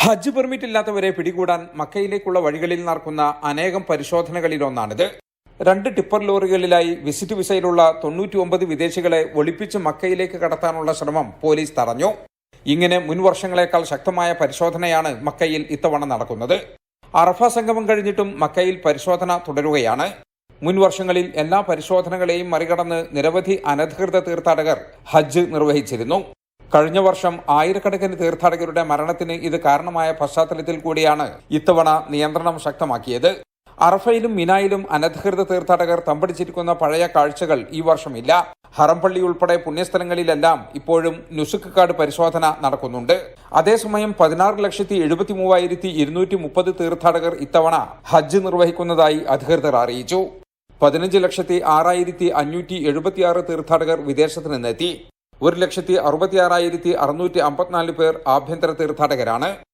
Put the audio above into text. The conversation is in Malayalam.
ഹജ്ജ് പെർമിറ്റ് ഇല്ലാത്തവരെ പിടികൂടാൻ മക്കയിലേക്കുള്ള വഴികളിൽ നടക്കുന്ന അനേകം പരിശോധനകളിലൊന്നാണിത്. 2 ടിപ്പർ ലോറികളിലായി വിസിറ്റ് വിസയിലുള്ള 99 വിദേശികളെ ഒളിപ്പിച്ച് മക്കയിലേക്ക് കടത്താനുള്ള ശ്രമം പോലീസ് തടഞ്ഞു. ഇങ്ങനെ മുൻ വർഷങ്ങളെക്കാൾ ശക്തമായ പരിശോധനയാണ് മക്കയിൽ ഇത്തവണ നടക്കുന്നത്. അറഫ സംഗമം കഴിഞ്ഞിട്ടും മക്കയിൽ പരിശോധന തുടരുകയാണ്. മുൻ വർഷങ്ങളിൽ എല്ലാ പരിശോധനകളെയും മറികടന്ന് നിരവധി അനധികൃത തീർത്ഥാടകർ ഹജ്ജ് നിർവഹിച്ചിരുന്നു. കഴിഞ്ഞ വർഷം ആയിരക്കണക്കിന് തീർത്ഥാടകരുടെ മരണത്തിന് ഇത് കാരണമായ പശ്ചാത്തലത്തിൽ കൂടിയാണ് ഇത്തവണ നിയന്ത്രണം ശക്തമാക്കിയത്. അറഫയിലും മിനായിലും അനധികൃത തീർത്ഥാടകർ തമ്പടിച്ചിരിക്കുന്ന പഴയ കാഴ്ചകൾ ഈ വർഷമില്ല. ഹറം പള്ളി ഉൾപ്പെടെ പുണ്യസ്ഥലങ്ങളിലെല്ലാം ഇപ്പോഴും നുസുക്ക് കാർഡ് പരിശോധന നടക്കുന്നുണ്ട്. അതേസമയം 16,73,230 തീർത്ഥാടകർ ഇത്തവണ ഹജ്ജ് നിർവഹിക്കുന്നതായി അധികൃതർ അറിയിച്ചു. 15,06,576 തീർത്ഥാടകർ വിദേശത്ത് നിന്നെത്തി. 1,66,654 പേർ ആഭ്യന്തര തീർത്ഥാടകരാണ്.